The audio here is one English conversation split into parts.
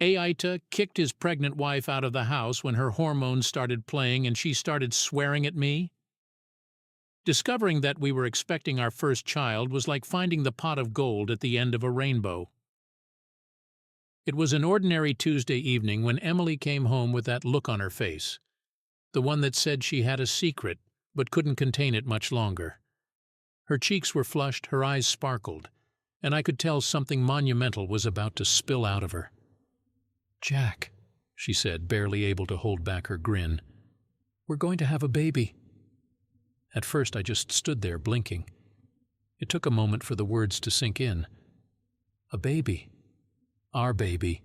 AITA kicked his pregnant wife out of the house when her hormones started playing and she started swearing at me. Discovering that we were expecting our first child was like finding the pot of gold at the end of a rainbow. It was an ordinary Tuesday evening when Emily came home with that look on her face, the one that said she had a secret but couldn't contain it much longer. Her cheeks were flushed, her eyes sparkled, and I could tell something monumental was about to spill out of her. "Jack," she said, barely able to hold back her grin, "we're going to have a baby." At first I just stood there blinking. It took a moment for the words to sink in. A baby. Our baby.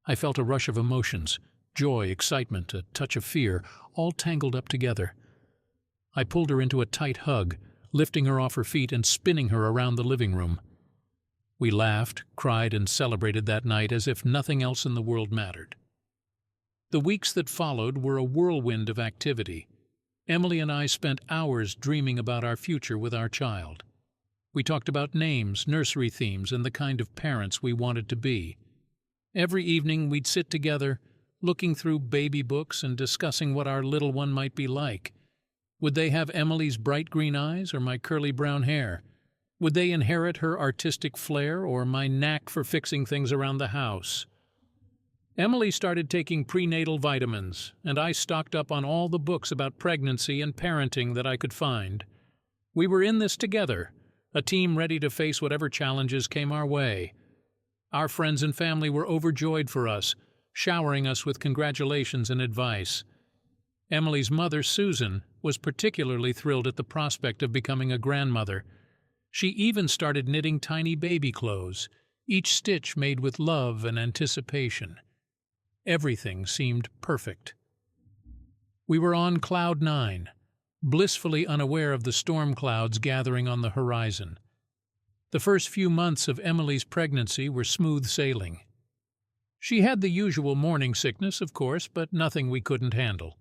I felt a rush of emotions, joy, excitement, a touch of fear, all tangled up together. I pulled her into a tight hug, lifting her off her feet and spinning her around the living room. We laughed, cried, and celebrated that night as if nothing else in the world mattered. The weeks that followed were a whirlwind of activity. Emily and I spent hours dreaming about our future with our child. We talked about names, nursery themes, and the kind of parents we wanted to be. Every evening we'd sit together, looking through baby books and discussing what our little one might be like. Would they have Emily's bright green eyes or my curly brown hair? Would they inherit her artistic flair or my knack for fixing things around the house? Emily started taking prenatal vitamins, and I stocked up on all the books about pregnancy and parenting that I could find. We were in this together, a team ready to face whatever challenges came our way. Our friends and family were overjoyed for us, showering us with congratulations and advice. Emily's mother, Susan, was particularly thrilled at the prospect of becoming a grandmother. She even started knitting tiny baby clothes, each stitch made with love and anticipation. Everything seemed perfect. We were on cloud 9, blissfully unaware of the storm clouds gathering on the horizon. The first few months of Emily's pregnancy were smooth sailing. She had the usual morning sickness, of course, but nothing we couldn't handle.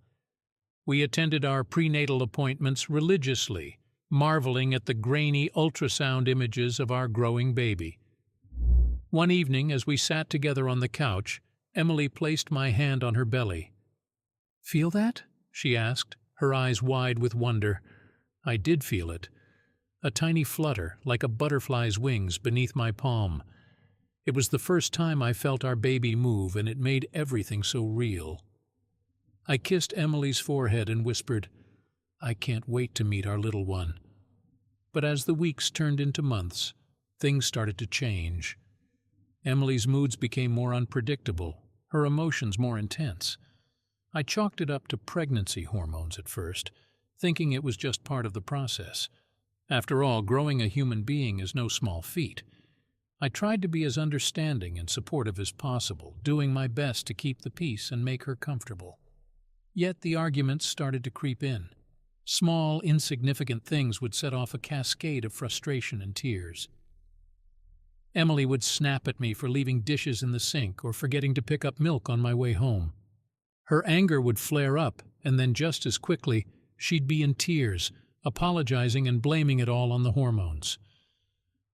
We attended our prenatal appointments religiously, marveling at the grainy ultrasound images of our growing baby. One evening, as we sat together on the couch, Emily placed my hand on her belly. "Feel that?" she asked, her eyes wide with wonder. I did feel it. A tiny flutter, like a butterfly's wings, beneath my palm. It was the first time I felt our baby move, and it made everything so real. I kissed Emily's forehead and whispered, "I can't wait to meet our little one." But as the weeks turned into months, things started to change. Emily's moods became more unpredictable, her emotions more intense. I chalked it up to pregnancy hormones at first, thinking it was just part of the process. After all, growing a human being is no small feat. I tried to be as understanding and supportive as possible, doing my best to keep the peace and make her comfortable. Yet the arguments started to creep in. Small, insignificant things would set off a cascade of frustration and tears. Emily would snap at me for leaving dishes in the sink or forgetting to pick up milk on my way home. Her anger would flare up, and then just as quickly, she'd be in tears, apologizing and blaming it all on the hormones.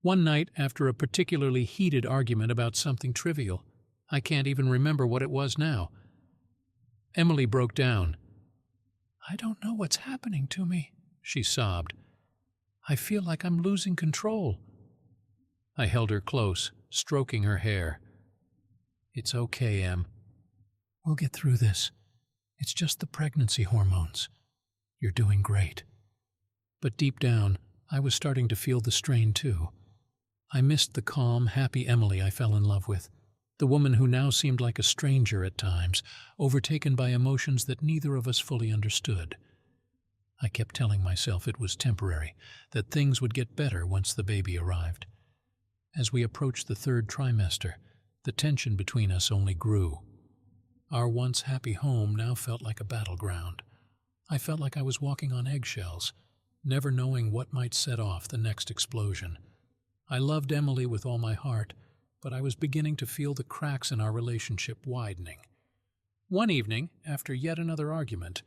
One night, after a particularly heated argument about something trivial, I can't even remember what it was now, Emily broke down. "I don't know what's happening to me," she sobbed. "I feel like I'm losing control." I held her close, stroking her hair. "It's okay, Em. We'll get through this. It's just the pregnancy hormones. You're doing great." But deep down, I was starting to feel the strain too. I missed the calm, happy Emily I fell in love with, the woman who now seemed like a stranger at times, overtaken by emotions that neither of us fully understood. I kept telling myself it was temporary, that things would get better once the baby arrived. As we approached the 3rd trimester, the tension between us only grew. Our once happy home now felt like a battleground. I felt like I was walking on eggshells, never knowing what might set off the next explosion. I loved Emily with all my heart, but I was beginning to feel the cracks in our relationship widening. One evening, after yet another argument,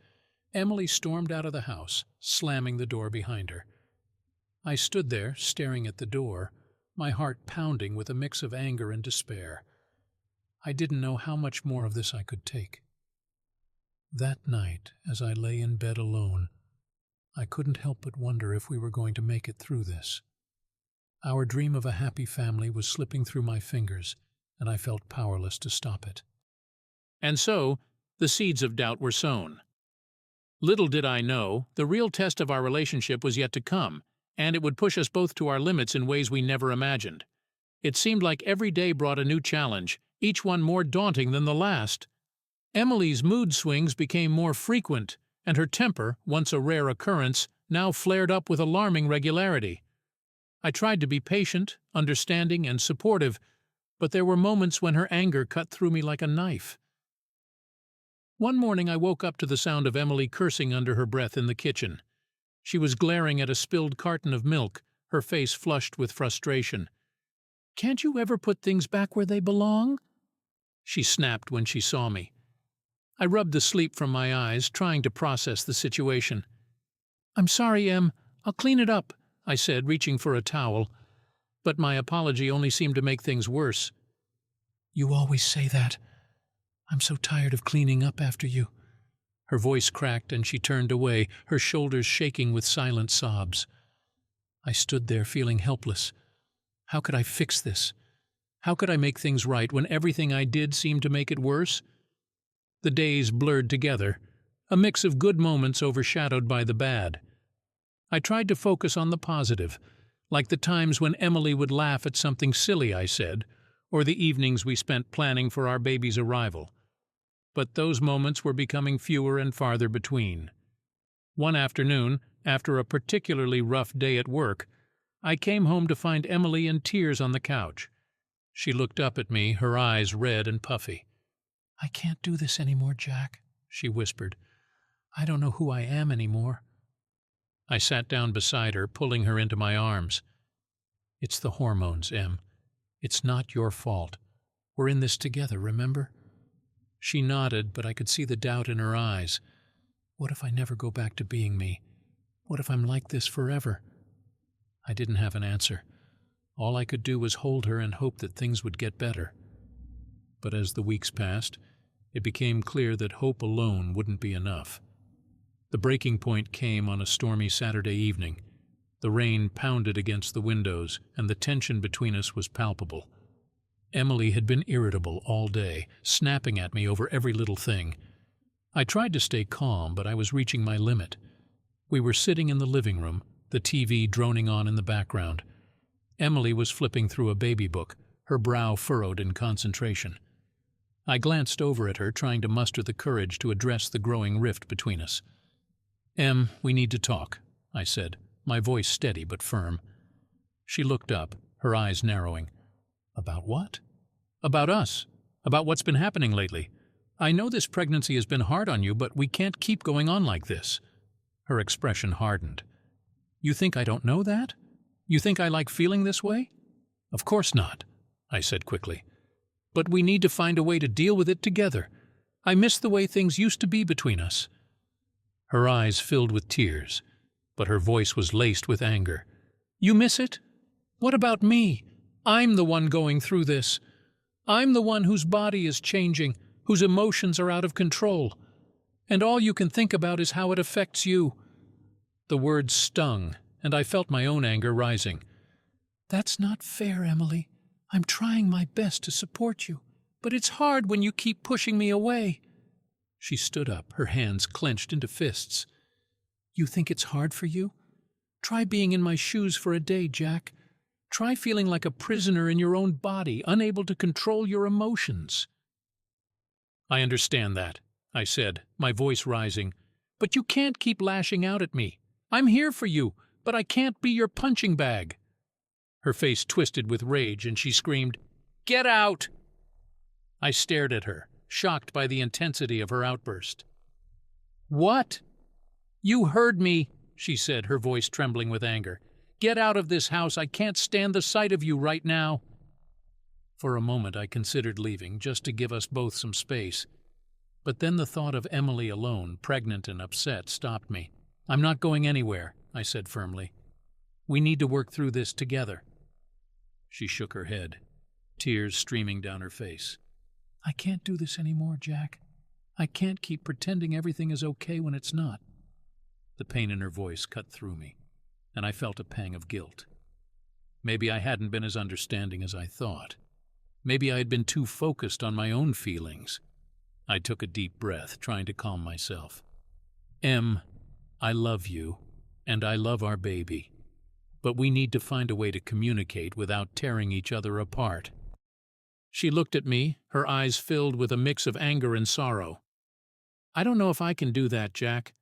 Emily stormed out of the house, slamming the door behind her. I stood there, staring at the door, my heart pounding with a mix of anger and despair. I didn't know how much more of this I could take. That night, as I lay in bed alone, I couldn't help but wonder if we were going to make it through this. Our dream of a happy family was slipping through my fingers, and I felt powerless to stop it. And so, the seeds of doubt were sown. Little did I know, the real test of our relationship was yet to come, and it would push us both to our limits in ways we never imagined. It seemed like every day brought a new challenge, each one more daunting than the last. Emily's mood swings became more frequent, and her temper, once a rare occurrence, now flared up with alarming regularity. I tried to be patient, understanding, and supportive, but there were moments when her anger cut through me like a knife. One morning I woke up to the sound of Emily cursing under her breath in the kitchen. She was glaring at a spilled carton of milk, her face flushed with frustration. "Can't you ever put things back where they belong?" she snapped when she saw me. I rubbed the sleep from my eyes, trying to process the situation. "I'm sorry, Em. I'll clean it up," I said, reaching for a towel. But my apology only seemed to make things worse. "You always say that. I'm so tired of cleaning up after you." Her voice cracked and she turned away, her shoulders shaking with silent sobs. I stood there feeling helpless. How could I fix this? How could I make things right when everything I did seemed to make it worse? The days blurred together, a mix of good moments overshadowed by the bad. I tried to focus on the positive, like the times when Emily would laugh at something silly I said, or the evenings we spent planning for our baby's arrival. But those moments were becoming fewer and farther between. One afternoon, after a particularly rough day at work, I came home to find Emily in tears on the couch. She looked up at me, her eyes red and puffy. "I can't do this anymore, Jack," she whispered. "I don't know who I am anymore." I sat down beside her, pulling her into my arms. "It's the hormones, Em. It's not your fault. We're in this together, remember?" She nodded, but I could see the doubt in her eyes. What if I never go back to being me? What if I'm like this forever? I didn't have an answer. All I could do was hold her and hope that things would get better. But as the weeks passed, it became clear that hope alone wouldn't be enough. The breaking point came on a stormy Saturday evening. The rain pounded against the windows, and the tension between us was palpable. Emily had been irritable all day, snapping at me over every little thing. I tried to stay calm, but I was reaching my limit. We were sitting in the living room, the TV droning on in the background. Emily was flipping through a baby book, her brow furrowed in concentration. I glanced over at her, trying to muster the courage to address the growing rift between us. "Em, we need to talk," I said, my voice steady but firm. She looked up, her eyes narrowing. "About what?" "About us. About what's been happening lately. I know this pregnancy has been hard on you, but we can't keep going on like this." Her expression hardened. "You think I don't know that? You think I like feeling this way?" "Of course not," I said quickly. "But we need to find a way to deal with it together. I miss the way things used to be between us." Her eyes filled with tears, but her voice was laced with anger. "You miss it? What about me? I'm the one going through this. I'm the one whose body is changing, whose emotions are out of control. And all you can think about is how it affects you." The words stung, and I felt my own anger rising. "That's not fair, Emily. I'm trying my best to support you, but it's hard when you keep pushing me away." She stood up, her hands clenched into fists. "You think it's hard for you? Try being in my shoes for a day, Jack. Try feeling like a prisoner in your own body, unable to control your emotions." "I understand that," I said, my voice rising. "But you can't keep lashing out at me. I'm here for you, but I can't be your punching bag." Her face twisted with rage, and she screamed, "Get out!" I stared at her, shocked by the intensity of her outburst. "What?" "You heard me," she said, her voice trembling with anger. "Get out of this house. I can't stand the sight of you right now." For a moment I considered leaving, just to give us both some space. But then the thought of Emily alone, pregnant and upset, stopped me. "I'm not going anywhere," I said firmly. "We need to work through this together." She shook her head, tears streaming down her face. I can't do this anymore, Jack. I can't keep pretending everything is okay when it's not. The pain in her voice cut through me, and I felt a pang of guilt. Maybe I hadn't been as understanding as I thought. Maybe I had been too focused on my own feelings. I took a deep breath, trying to calm myself. Em, I love you, and I love our baby. But we need to find a way to communicate without tearing each other apart. She looked at me, her eyes filled with a mix of anger and sorrow. I don't know if I can do that, Jack.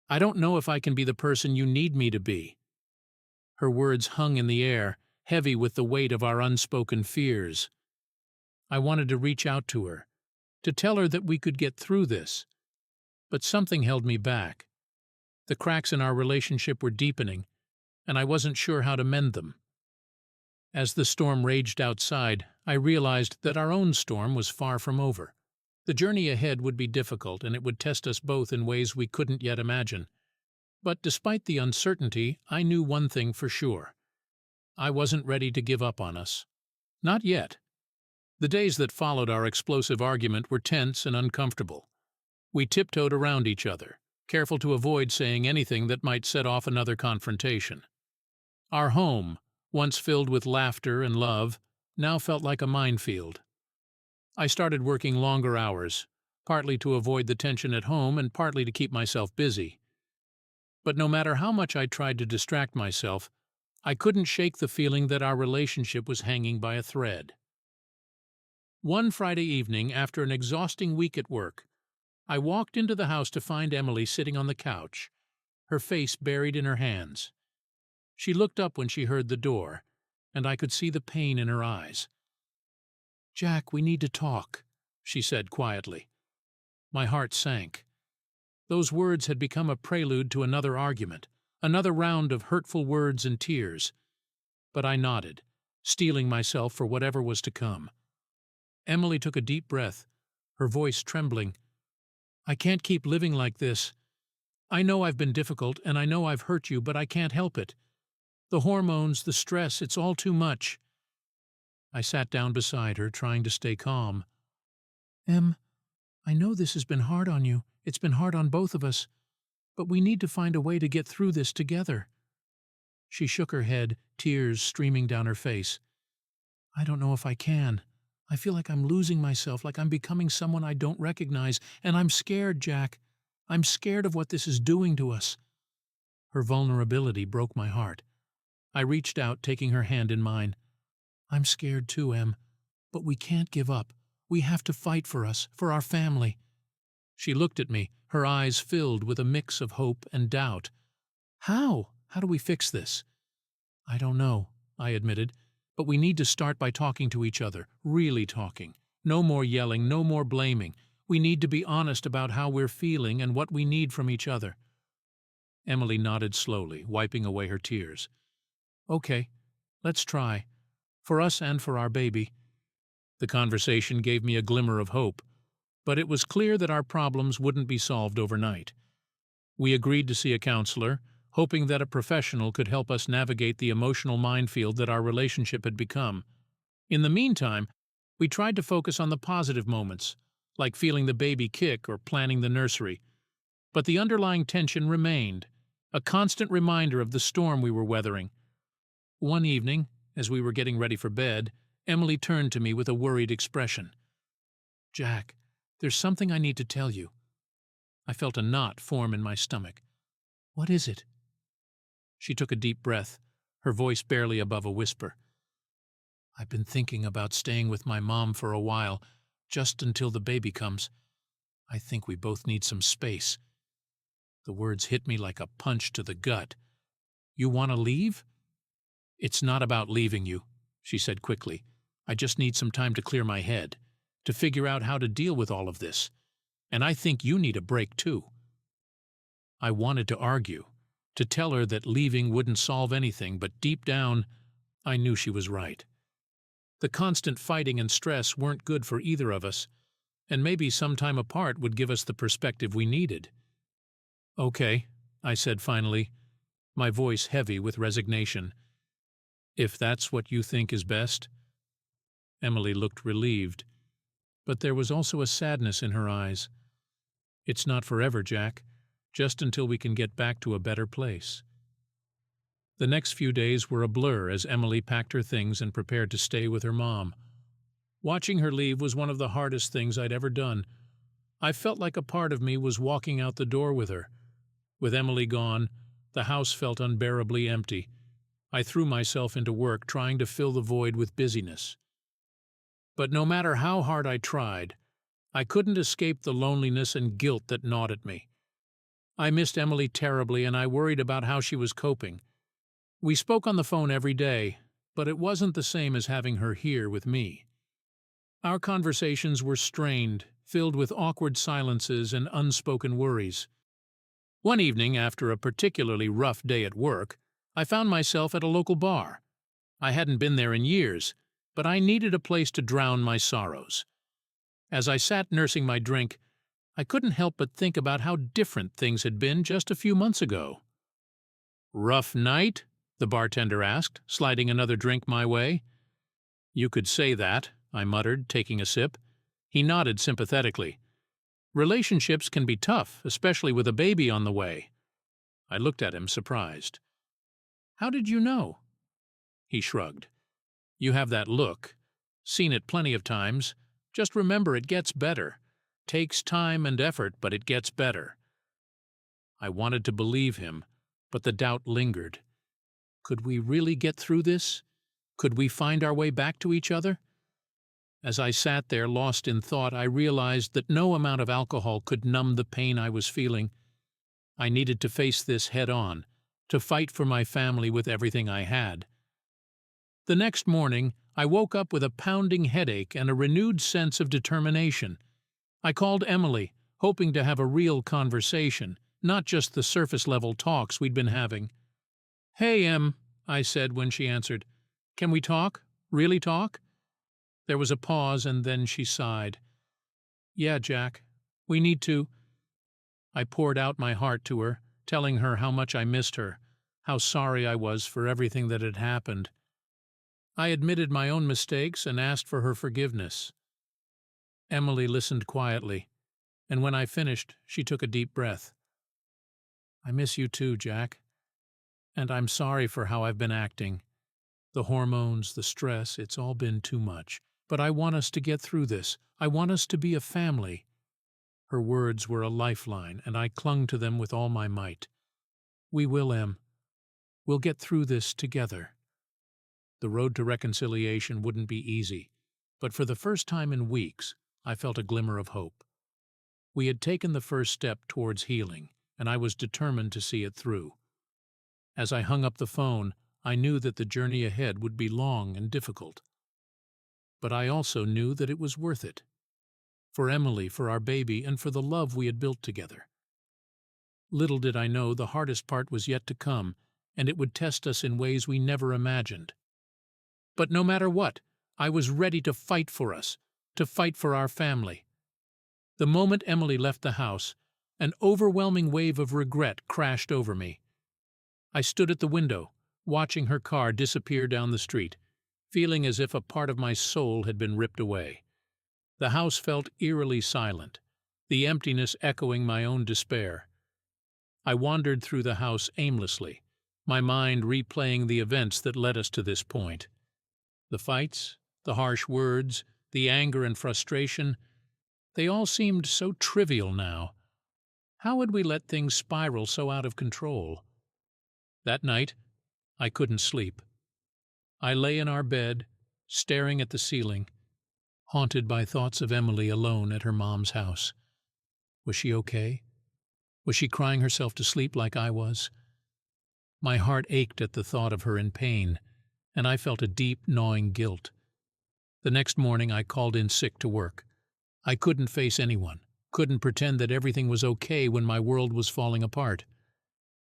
I don't know if I can be the person you need me to be. Her words hung in the air, heavy with the weight of our unspoken fears. I wanted to reach out to her, to tell her that we could get through this. But something held me back. The cracks in our relationship were deepening, and I wasn't sure how to mend them. As the storm raged outside, I realized that our own storm was far from over. The journey ahead would be difficult, and it would test us both in ways we couldn't yet imagine. But despite the uncertainty, I knew one thing for sure. I wasn't ready to give up on us. Not yet. The days that followed our explosive argument were tense and uncomfortable. We tiptoed around each other, careful to avoid saying anything that might set off another confrontation. Our home, once filled with laughter and love, now felt like a minefield. I started working longer hours, partly to avoid the tension at home and partly to keep myself busy. But no matter how much I tried to distract myself, I couldn't shake the feeling that our relationship was hanging by a thread. One Friday evening, after an exhausting week at work, I walked into the house to find Emily sitting on the couch, her face buried in her hands. She looked up when she heard the door, and I could see the pain in her eyes. "Jack, we need to talk," she said quietly. My heart sank. Those words had become a prelude to another argument, another round of hurtful words and tears. But I nodded, steeling myself for whatever was to come. Emily took a deep breath, her voice trembling. "I can't keep living like this. I know I've been difficult, and I know I've hurt you, but I can't help it. The hormones, the stress, it's all too much." I sat down beside her, trying to stay calm. "Em, I know this has been hard on you. It's been hard on both of us. But we need to find a way to get through this together." She shook her head, tears streaming down her face. "I don't know if I can. I feel like I'm losing myself, like I'm becoming someone I don't recognize, and I'm scared, Jack. I'm scared of what this is doing to us." Her vulnerability broke my heart. I reached out, taking her hand in mine. "I'm scared too, Em. But we can't give up. We have to fight for us, for our family." She looked at me, her eyes filled with a mix of hope and doubt. "How? How do we fix this?" "I don't know," I admitted, "but we need to start by talking to each other, really talking. No more yelling, no more blaming. We need to be honest about how we're feeling and what we need from each other." Emily nodded slowly, wiping away her tears. "Okay, let's try. For us and for our baby." The conversation gave me a glimmer of hope, but it was clear that our problems wouldn't be solved overnight. We agreed to see a counselor, hoping that a professional could help us navigate the emotional minefield that our relationship had become. In the meantime, we tried to focus on the positive moments, like feeling the baby kick or planning the nursery. But the underlying tension remained, a constant reminder of the storm we were weathering. One evening, as we were getting ready for bed, Emily turned to me with a worried expression. "Jack, there's something I need to tell you." I felt a knot form in my stomach. "What is it?" She took a deep breath, her voice barely above a whisper. "I've been thinking about staying with my mom for a while, just until the baby comes. I think we both need some space." The words hit me like a punch to the gut. "You want to leave?" "It's not about leaving you," she said quickly. "I just need some time to clear my head, to figure out how to deal with all of this. And I think you need a break too." I wanted to argue, to tell her that leaving wouldn't solve anything, but deep down, I knew she was right. The constant fighting and stress weren't good for either of us, and maybe some time apart would give us the perspective we needed. "Okay," I said finally, my voice heavy with resignation. "If that's what you think is best." Emily looked relieved. but there was also a sadness in her eyes. "It's not forever, Jack. Just until we can get back to a better place." The next few days were a blur as Emily packed her things and prepared to stay with her mom. Watching her leave was one of the hardest things I'd ever done. I felt like a part of me was walking out the door with her. With Emily gone, the house felt unbearably empty. I threw myself into work, trying to fill the void with busyness. But no matter how hard I tried, I couldn't escape the loneliness and guilt that gnawed at me. I missed Emily terribly, and I worried about how she was coping. We spoke on the phone every day, but it wasn't the same as having her here with me. Our conversations were strained, filled with awkward silences and unspoken worries. One evening, after a particularly rough day at work, I found myself at a local bar. I hadn't been there in years, but I needed a place to drown my sorrows. As I sat nursing my drink, I couldn't help but think about how different things had been just a few months ago. "Rough night?" the bartender asked, sliding another drink my way. "You could say that," I muttered, taking a sip. He nodded sympathetically. "Relationships can be tough, especially with a baby on the way." I looked at him, surprised. "How did you know?" He shrugged. "You have that look. Seen it plenty of times. Just remember, it gets better. Takes time and effort, but it gets better." I wanted to believe him, but the doubt lingered. Could we really get through this? Could we find our way back to each other? As I sat there, lost in thought, I realized that no amount of alcohol could numb the pain I was feeling. I needed to face this head-on, to fight for my family with everything I had. The next morning, I woke up with a pounding headache and a renewed sense of determination. I called Emily, hoping to have a real conversation, not just the surface-level talks we'd been having. "Hey, Em," I said when she answered. "Can we talk? Really talk?" There was a pause, and then she sighed. "Yeah, Jack. We need to." I poured out my heart to her, telling her how much I missed her, how sorry I was for everything that had happened. I admitted my own mistakes and asked for her forgiveness. Emily listened quietly, and when I finished, she took a deep breath. "I miss you too, Jack. And I'm sorry for how I've been acting. The hormones, the stress, it's all been too much. But I want us to get through this. I want us to be a family." Her words were a lifeline, and I clung to them with all my might. "We will, Em. We'll get through this together." The road to reconciliation wouldn't be easy, but for the first time in weeks, I felt a glimmer of hope. We had taken the first step towards healing, and I was determined to see it through. As I hung up the phone, I knew that the journey ahead would be long and difficult. But I also knew that it was worth it. For Emily, for our baby, and for the love we had built together. Little did I know the hardest part was yet to come, and it would test us in ways we never imagined. But no matter what, I was ready to fight for us, to fight for our family. The moment Emily left the house, an overwhelming wave of regret crashed over me. I stood at the window, watching her car disappear down the street, feeling as if a part of my soul had been ripped away. The house felt eerily silent, the emptiness echoing my own despair. I wandered through the house aimlessly, my mind replaying the events that led us to this point. The fights, the harsh words, the anger and frustration, they all seemed so trivial now. How had we let things spiral so out of control? That night, I couldn't sleep. I lay in our bed, staring at the ceiling, haunted by thoughts of Emily alone at her mom's house. Was she okay? Was she crying herself to sleep like I was? My heart ached at the thought of her in pain, and I felt a deep, gnawing guilt. The next morning I called in sick to work. I couldn't face anyone, couldn't pretend that everything was okay when my world was falling apart.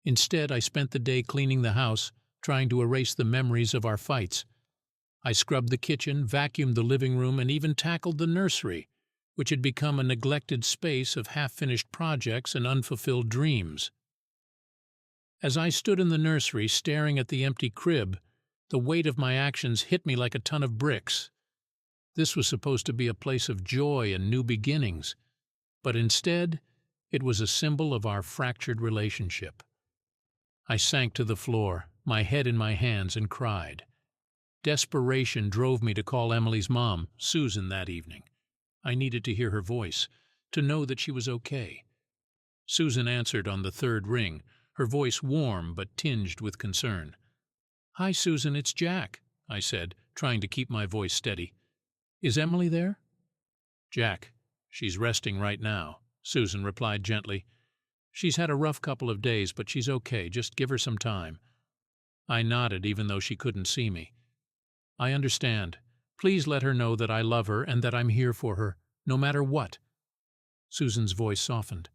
Instead, I spent the day cleaning the house, trying to erase the memories of our fights. I scrubbed the kitchen, vacuumed the living room, and even tackled the nursery, which had become a neglected space of half-finished projects and unfulfilled dreams. As I stood in the nursery staring at the empty crib, the weight of my actions hit me like a ton of bricks. This was supposed to be a place of joy and new beginnings, but instead, it was a symbol of our fractured relationship. I sank to the floor, my head in my hands, and cried. Desperation drove me to call Emily's mom, Susan, that evening. I needed to hear her voice, to know that she was okay. Susan answered on the third ring, her voice warm but tinged with concern. "Hi, Susan, it's Jack," I said, trying to keep my voice steady. "Is Emily there?" "Jack, she's resting right now," Susan replied gently. "She's had a rough couple of days, but she's okay. Just give her some time." I nodded, even though she couldn't see me. "I understand. Please let her know that I love her and that I'm here for her, no matter what." Susan's voice softened.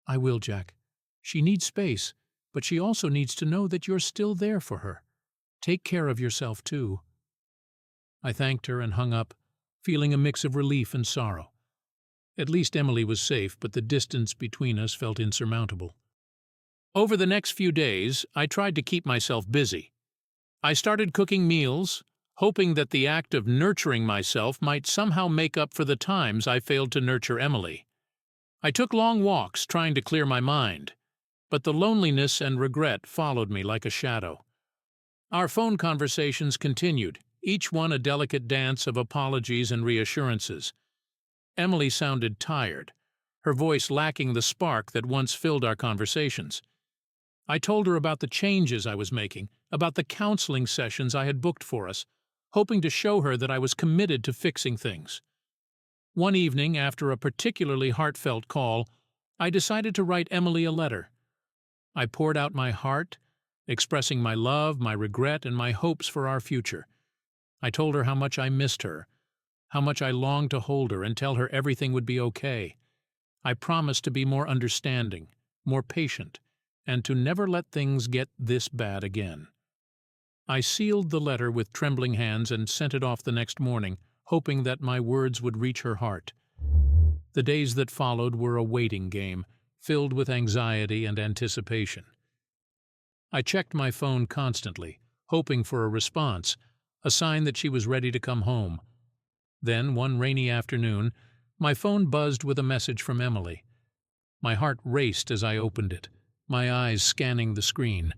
"I will, Jack. She needs space, but she also needs to know that you're still there for her. Take care of yourself, too." I thanked her and hung up, feeling a mix of relief and sorrow. At least Emily was safe, but the distance between us felt insurmountable. Over the next few days, I tried to keep myself busy. I started cooking meals, hoping that the act of nurturing myself might somehow make up for the times I failed to nurture Emily. I took long walks trying to clear my mind, but the loneliness and regret followed me like a shadow. Our phone conversations continued, each one a delicate dance of apologies and reassurances. Emily sounded tired, her voice lacking the spark that once filled our conversations. I told her about the changes I was making, about the counseling sessions I had booked for us, hoping to show her that I was committed to fixing things. One evening, after a particularly heartfelt call, I decided to write Emily a letter. I poured out my heart, expressing my love, my regret, and my hopes for our future. I told her how much I missed her, how much I longed to hold her and tell her everything would be okay. I promised to be more understanding, more patient, and to never let things get this bad again. I sealed the letter with trembling hands and sent it off the next morning, hoping that my words would reach her heart. The days that followed were a waiting game, filled with anxiety and anticipation. I checked my phone constantly, hoping for a response, a sign that she was ready to come home. Then, one rainy afternoon, my phone buzzed with a message from Emily. My heart raced as I opened it, my eyes scanning the screen.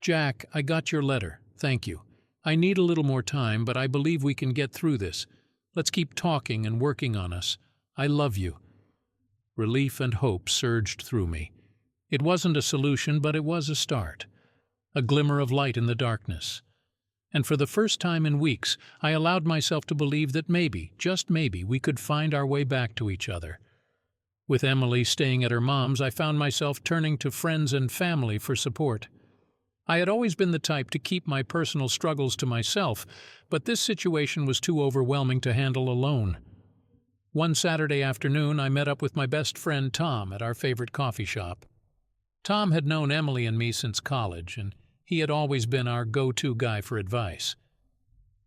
"Jack, I got your letter. Thank you. I need a little more time, but I believe we can get through this. Let's keep talking and working on us. I love you." Relief and hope surged through me. It wasn't a solution, but it was a start, a glimmer of light in the darkness. And for the first time in weeks, I allowed myself to believe that maybe, just maybe, we could find our way back to each other. With Emily staying at her mom's, I found myself turning to friends and family for support. I had always been the type to keep my personal struggles to myself, but this situation was too overwhelming to handle alone. One Saturday afternoon, I met up with my best friend Tom at our favorite coffee shop. Tom had known Emily and me since college, and he had always been our go-to guy for advice.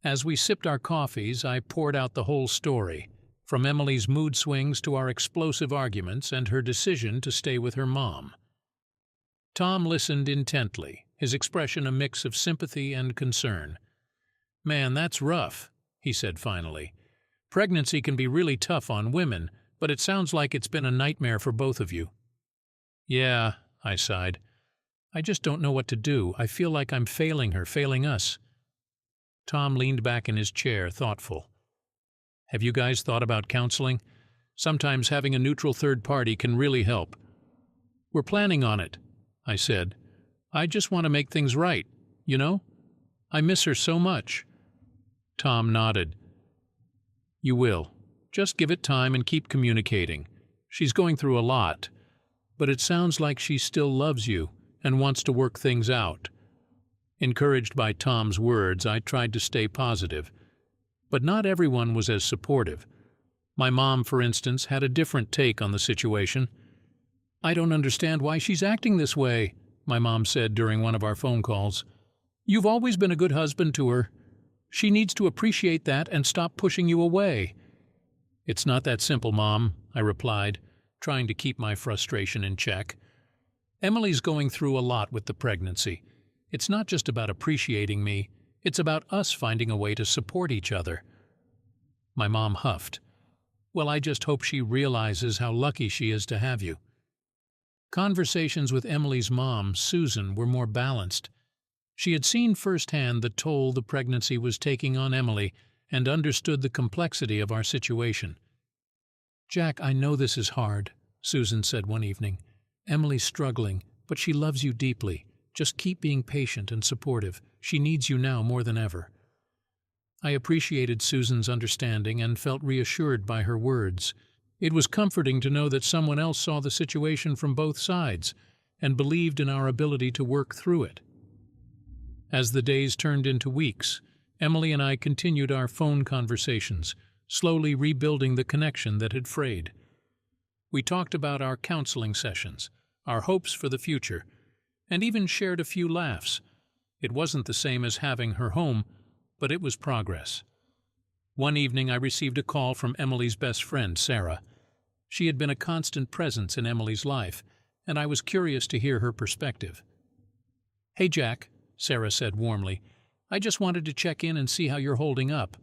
As we sipped our coffees, I poured out the whole story, from Emily's mood swings to our explosive arguments and her decision to stay with her mom. Tom listened intently, his expression a mix of sympathy and concern. "Man, that's rough," he said finally. "Pregnancy can be really tough on women, but it sounds like it's been a nightmare for both of you." "Yeah," I sighed. "I just don't know what to do. I feel like I'm failing her, failing us." Tom leaned back in his chair, thoughtful. "Have you guys thought about counseling? Sometimes having a neutral third party can really help." "We're planning on it," I said. "I just want to make things right, you know? I miss her so much." Tom nodded. "You will. Just give it time and keep communicating. She's going through a lot, but it sounds like she still loves you and wants to work things out." Encouraged by Tom's words, I tried to stay positive. But not everyone was as supportive. My mom, for instance, had a different take on the situation. "I don't understand why she's acting this way," my mom said during one of our phone calls. "You've always been a good husband to her. She needs to appreciate that and stop pushing you away." "It's not that simple, Mom," I replied, trying to keep my frustration in check. "Emily's going through a lot with the pregnancy. It's not just about appreciating me, it's about us finding a way to support each other. My mom huffed. Well, I just hope she realizes how lucky she is to have you. Conversations with Emily's mom, Susan, were more balanced. She had seen firsthand the toll the pregnancy was taking on Emily and understood the complexity of our situation. "Jack, I know this is hard," Susan said one evening. "Emily's struggling, but she loves you deeply. Just keep being patient and supportive. She needs you now more than ever." I appreciated Susan's understanding and felt reassured by her words. It was comforting to know that someone else saw the situation from both sides and believed in our ability to work through it. As the days turned into weeks, Emily and I continued our phone conversations, slowly rebuilding the connection that had frayed. We talked about our counseling sessions, our hopes for the future, and even shared a few laughs. It wasn't the same as having her home, but it was progress. One evening I received a call from Emily's best friend, Sarah. She had been a constant presence in Emily's life, and I was curious to hear her perspective. "Hey, Jack," Sarah said warmly. "I just wanted to check in and see how you're holding up."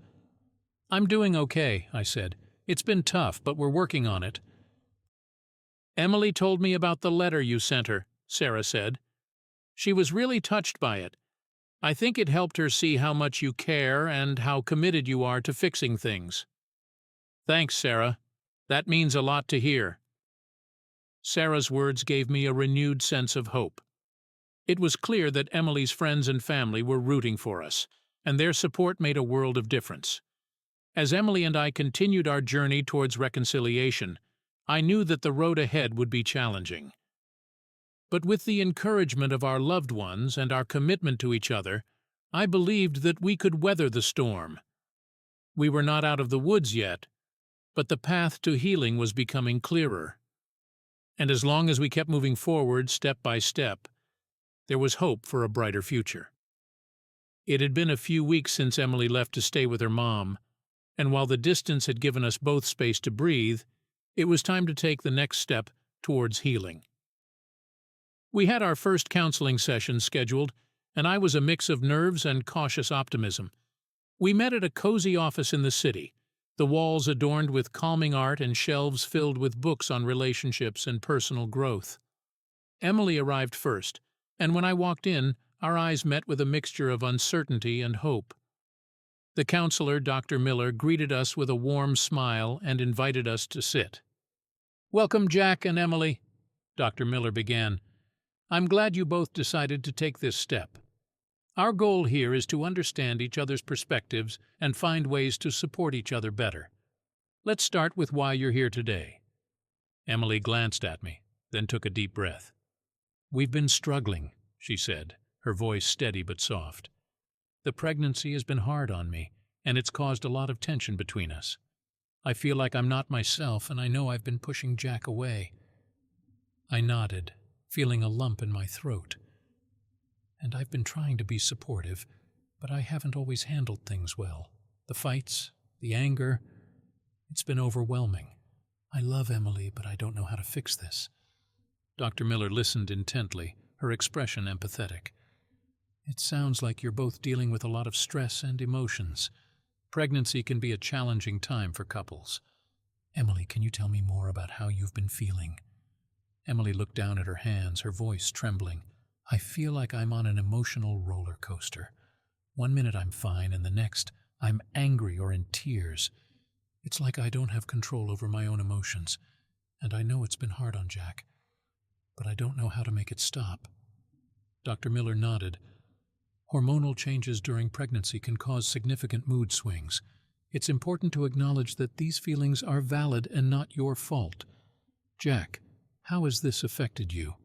"I'm doing okay," I said. "It's been tough, but we're working on it." "Emily told me about the letter you sent her," Sarah said. "She was really touched by it. I think it helped her see how much you care and how committed you are to fixing things." "Thanks, Sarah. That means a lot to hear." Sarah's words gave me a renewed sense of hope. It was clear that Emily's friends and family were rooting for us, and their support made a world of difference. As Emily and I continued our journey towards reconciliation, I knew that the road ahead would be challenging. But with the encouragement of our loved ones and our commitment to each other, I believed that we could weather the storm. We were not out of the woods yet, but the path to healing was becoming clearer. And as long as we kept moving forward step by step, there was hope for a brighter future. It had been a few weeks since Emily left to stay with her mom, and while the distance had given us both space to breathe, it was time to take the next step towards healing. We had our first counseling session scheduled, and I was a mix of nerves and cautious optimism. We met at a cozy office in the city, the walls adorned with calming art and shelves filled with books on relationships and personal growth. Emily arrived first, and when I walked in, our eyes met with a mixture of uncertainty and hope. The counselor, Dr. Miller, greeted us with a warm smile and invited us to sit. "Welcome, Jack and Emily," Dr. Miller began. "I'm glad you both decided to take this step. Our goal here is to understand each other's perspectives and find ways to support each other better. Let's start with why you're here today." Emily glanced at me, then took a deep breath. "We've been struggling," she said, her voice steady but soft. "The pregnancy has been hard on me, and it's caused a lot of tension between us. I feel like I'm not myself, and I know I've been pushing Jack away." I nodded, feeling a lump in my throat. "And I've been trying to be supportive, but I haven't always handled things well. The fights, the anger, it's been overwhelming. I love Emily, but I don't know how to fix this." Dr. Miller listened intently, her expression empathetic. "It sounds like you're both dealing with a lot of stress and emotions. Pregnancy can be a challenging time for couples. Emily, can you tell me more about how you've been feeling?" Emily looked down at her hands, her voice trembling. "I feel like I'm on an emotional roller coaster. One minute I'm fine, and the next I'm angry or in tears. It's like I don't have control over my own emotions, and I know it's been hard on Jack, but I don't know how to make it stop." Dr. Miller nodded. "Hormonal changes during pregnancy can cause significant mood swings. It's important to acknowledge that these feelings are valid and not your fault. Jack, how has this affected you?"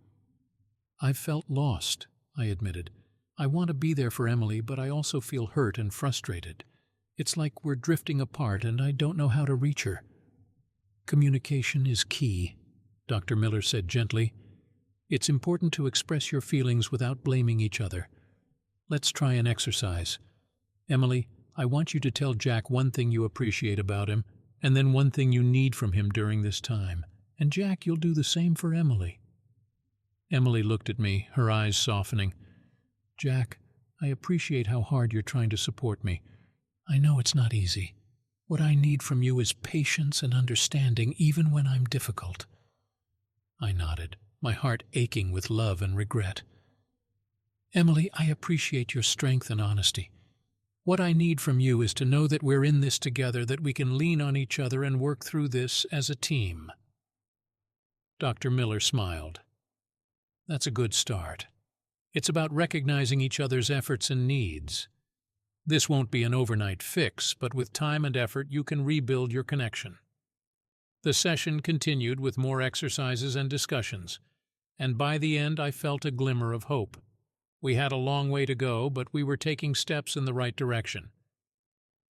"I've felt lost," I admitted. "I want to be there for Emily, but I also feel hurt and frustrated. It's like we're drifting apart and I don't know how to reach her." "Communication is key," Dr. Miller said gently. "It's important to express your feelings without blaming each other. Let's try an exercise. Emily, I want you to tell Jack one thing you appreciate about him, and then one thing you need from him during this time. And Jack, you'll do the same for Emily." Emily looked at me, her eyes softening. "Jack, I appreciate how hard you're trying to support me. I know it's not easy. What I need from you is patience and understanding, even when I'm difficult." I nodded, my heart aching with love and regret. "Emily, I appreciate your strength and honesty. What I need from you is to know that we're in this together, that we can lean on each other and work through this as a team." Dr. Miller smiled. "That's a good start. It's about recognizing each other's efforts and needs. This won't be an overnight fix, but with time and effort you can rebuild your connection." The session continued with more exercises and discussions, and by the end I felt a glimmer of hope. We had a long way to go, but we were taking steps in the right direction.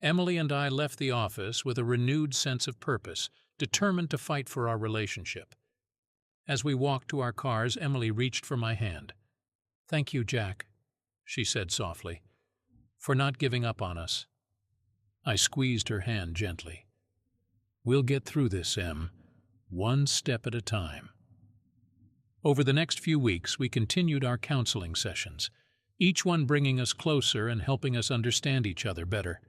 Emily and I left the office with a renewed sense of purpose, determined to fight for our relationship. As we walked to our cars, Emily reached for my hand. "Thank you, Jack," she said softly, "for not giving up on us." I squeezed her hand gently. "We'll get through this, Em, one step at a time." Over the next few weeks, we continued our counseling sessions, each one bringing us closer and helping us understand each other better.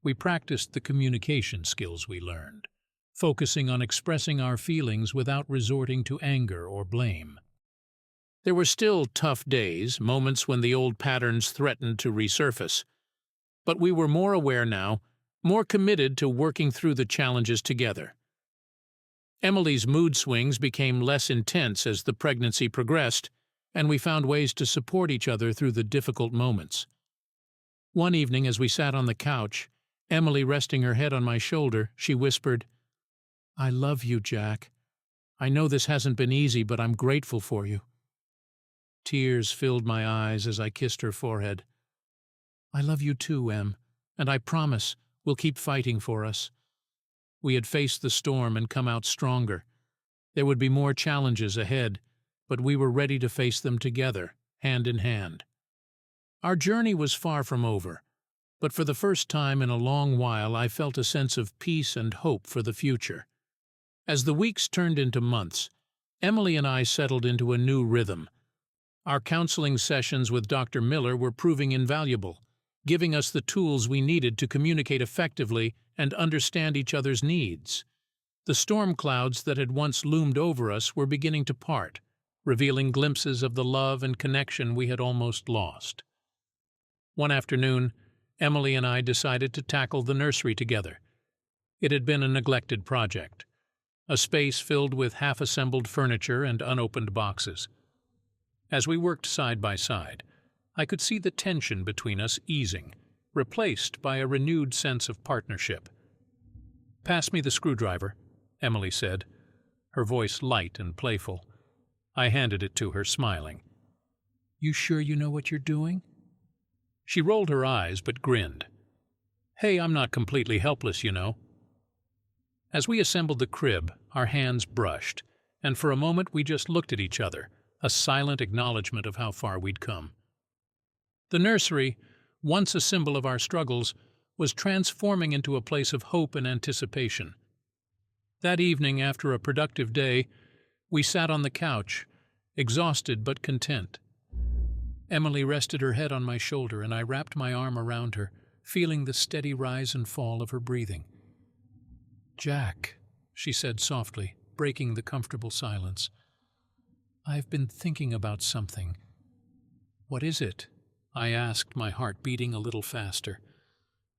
We practiced the communication skills we learned, focusing on expressing our feelings without resorting to anger or blame. There were still tough days, moments when the old patterns threatened to resurface. But we were more aware now, more committed to working through the challenges together. Emily's mood swings became less intense as the pregnancy progressed, and we found ways to support each other through the difficult moments. One evening, as we sat on the couch, Emily resting her head on my shoulder, she whispered, "I love you, Jack. I know this hasn't been easy, but I'm grateful for you." Tears filled my eyes as I kissed her forehead. "I love you too, Em, and I promise we'll keep fighting for us." We had faced the storm and come out stronger. There would be more challenges ahead, but we were ready to face them together, hand in hand. Our journey was far from over, but for the first time in a long while I felt a sense of peace and hope for the future. As the weeks turned into months, Emily and I settled into a new rhythm. Our counseling sessions with Dr. Miller were proving invaluable, giving us the tools we needed to communicate effectively and understand each other's needs. The storm clouds that had once loomed over us were beginning to part, revealing glimpses of the love and connection we had almost lost. One afternoon, Emily and I decided to tackle the nursery together. It had been a neglected project, a space filled with half-assembled furniture and unopened boxes. As we worked side by side, I could see the tension between us easing, replaced by a renewed sense of partnership. "Pass me the screwdriver," Emily said, her voice light and playful. I handed it to her, smiling. "You sure you know what you're doing?" She rolled her eyes but grinned. "Hey, I'm not completely helpless, you know." As we assembled the crib, our hands brushed, and for a moment we just looked at each other, a silent acknowledgement of how far we'd come. The nursery, once a symbol of our struggles, was transforming into a place of hope and anticipation. That evening, after a productive day, we sat on the couch, exhausted but content. Emily rested her head on my shoulder, and I wrapped my arm around her, feeling the steady rise and fall of her breathing. "Jack," she said softly, breaking the comfortable silence, "I've been thinking about something." "What is it?" I asked, my heart beating a little faster.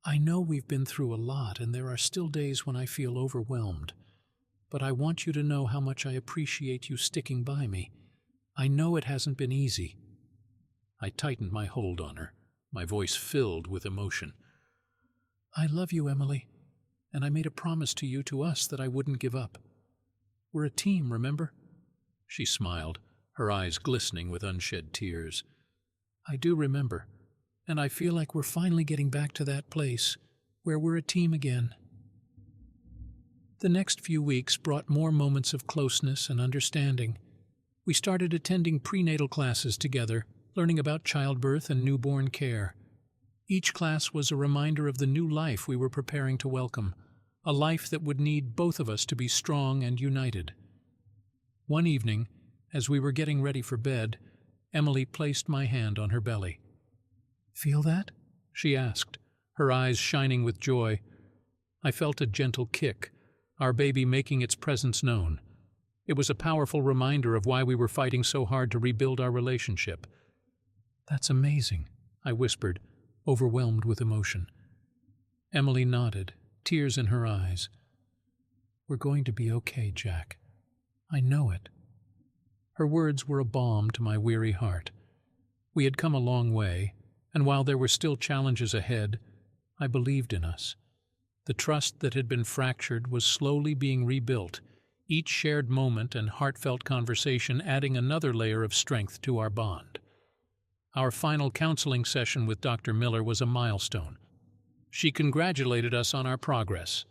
"I know we've been through a lot, and there are still days when I feel overwhelmed. But I want you to know how much I appreciate you sticking by me. I know it hasn't been easy." I tightened my hold on her, my voice filled with emotion. "I love you, Emily, and I made a promise to us, that I wouldn't give up. We're a team, remember?" She smiled, her eyes glistening with unshed tears. "I do remember, and I feel like we're finally getting back to that place where we're a team again." The next few weeks brought more moments of closeness and understanding. We started attending prenatal classes together, learning about childbirth and newborn care. Each class was a reminder of the new life we were preparing to welcome, a life that would need both of us to be strong and united. One evening, as we were getting ready for bed, Emily placed my hand on her belly. "Feel that?" she asked, her eyes shining with joy. I felt a gentle kick, our baby making its presence known. It was a powerful reminder of why we were fighting so hard to rebuild our relationship. "That's amazing," I whispered, overwhelmed with emotion. Emily nodded, tears in her eyes. "We're going to be okay, Jack. I know it." Her words were a balm to my weary heart. We had come a long way, and while there were still challenges ahead, I believed in us. The trust that had been fractured was slowly being rebuilt, each shared moment and heartfelt conversation adding another layer of strength to our bond. Our final counseling session with Dr. Miller was a milestone. She congratulated us on our progress,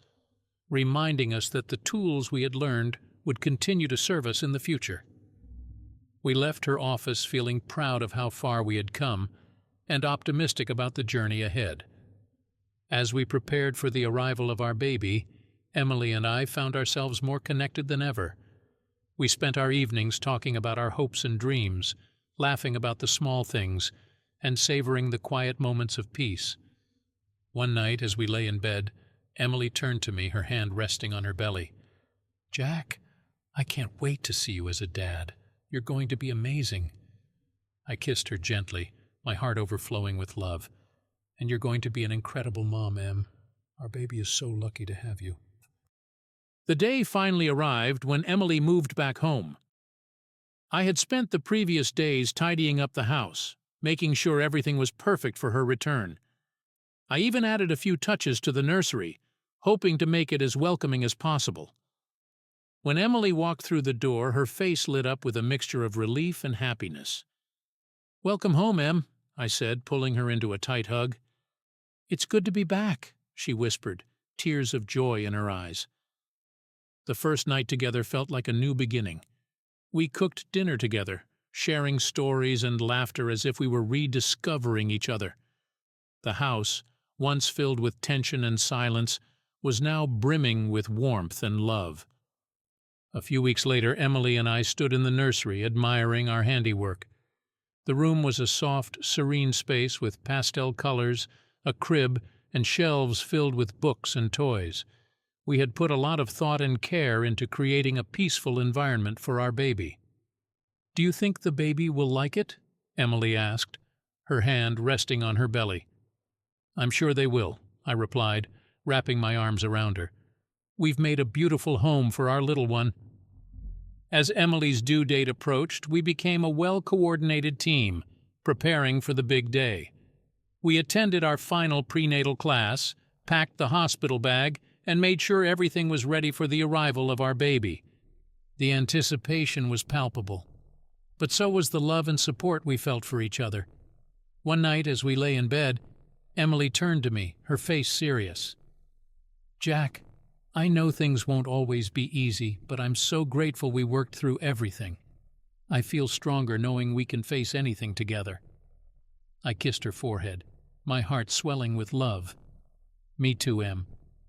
reminding us that the tools we had learned would continue to serve us in the future. We left her office feeling proud of how far we had come and optimistic about the journey ahead. As we prepared for the arrival of our baby, Emily and I found ourselves more connected than ever. We spent our evenings talking about our hopes and dreams, laughing about the small things, and savoring the quiet moments of peace. One night, as we lay in bed, Emily turned to me, her hand resting on her belly. "Jack, I can't wait to see you as a dad. You're going to be amazing." I kissed her gently, my heart overflowing with love. "And you're going to be an incredible mom, Em. Our baby is so lucky to have you." The day finally arrived when Emily moved back home. I had spent the previous days tidying up the house, making sure everything was perfect for her return. I even added a few touches to the nursery, hoping to make it as welcoming as possible. When Emily walked through the door, her face lit up with a mixture of relief and happiness. "Welcome home, Em," I said, pulling her into a tight hug. "It's good to be back," she whispered, tears of joy in her eyes. The first night together felt like a new beginning. We cooked dinner together, sharing stories and laughter as if we were rediscovering each other. The house, once filled with tension and silence, was now brimming with warmth and love. A few weeks later, Emily and I stood in the nursery, admiring our handiwork. The room was a soft, serene space with pastel colors, a crib, and shelves filled with books and toys. We had put a lot of thought and care into creating a peaceful environment for our baby. "Do you think the baby will like it?" Emily asked, her hand resting on her belly. "I'm sure they will," I replied, wrapping my arms around her. "We've made a beautiful home for our little one." As Emily's due date approached, we became a well-coordinated team, preparing for the big day. We attended our final prenatal class, packed the hospital bag, and made sure everything was ready for the arrival of our baby. The anticipation was palpable, but so was the love and support we felt for each other. One night, as we lay in bed, Emily turned to me, her face serious. "Jack, I know things won't always be easy, but I'm so grateful we worked through everything. I feel stronger knowing we can face anything together." I kissed her forehead, my heart swelling with love. "Me too, Em.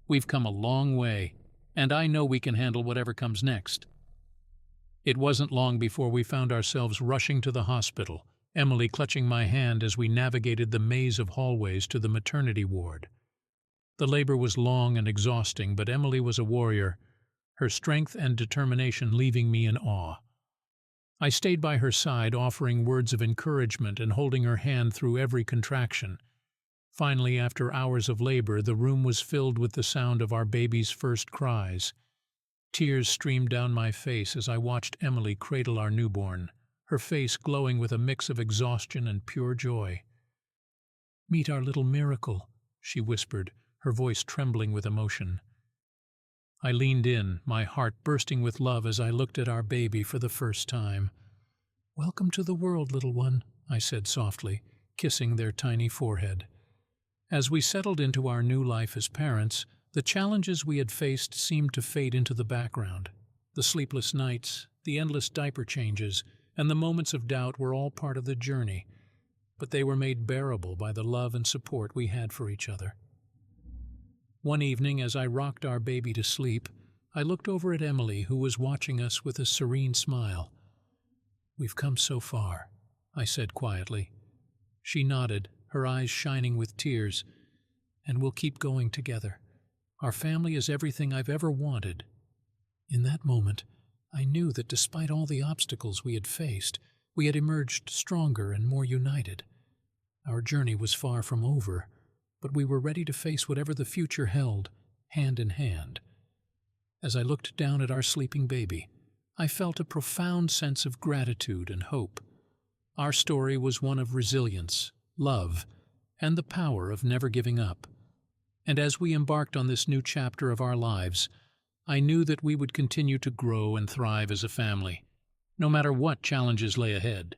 We've come a long way, and I know we can handle whatever comes next." It wasn't long before we found ourselves rushing to the hospital, Emily clutching my hand as we navigated the maze of hallways to the maternity ward. The labor was long and exhausting, but Emily was a warrior, her strength and determination leaving me in awe. I stayed by her side, offering words of encouragement and holding her hand through every contraction. Finally, after hours of labor, the room was filled with the sound of our baby's first cries. Tears streamed down my face as I watched Emily cradle our newborn, her face glowing with a mix of exhaustion and pure joy. "Meet our little miracle," she whispered, her voice trembling with emotion. I leaned in, my heart bursting with love as I looked at our baby for the first time. "Welcome to the world, little one," I said softly, kissing their tiny forehead. As we settled into our new life as parents, the challenges we had faced seemed to fade into the background. The sleepless nights, the endless diaper changes, and the moments of doubt were all part of the journey, but they were made bearable by the love and support we had for each other. One evening, as I rocked our baby to sleep, I looked over at Emily, who was watching us with a serene smile. "We've come so far," I said quietly. She nodded, her eyes shining with tears. "And we'll keep going together. Our family is everything I've ever wanted." In that moment, I knew that despite all the obstacles we had faced, we had emerged stronger and more united. Our journey was far from over, but we were ready to face whatever the future held, hand in hand. As I looked down at our sleeping baby, I felt a profound sense of gratitude and hope. Our story was one of resilience, love, and the power of never giving up. And as we embarked on this new chapter of our lives, I knew that we would continue to grow and thrive as a family, no matter what challenges lay ahead.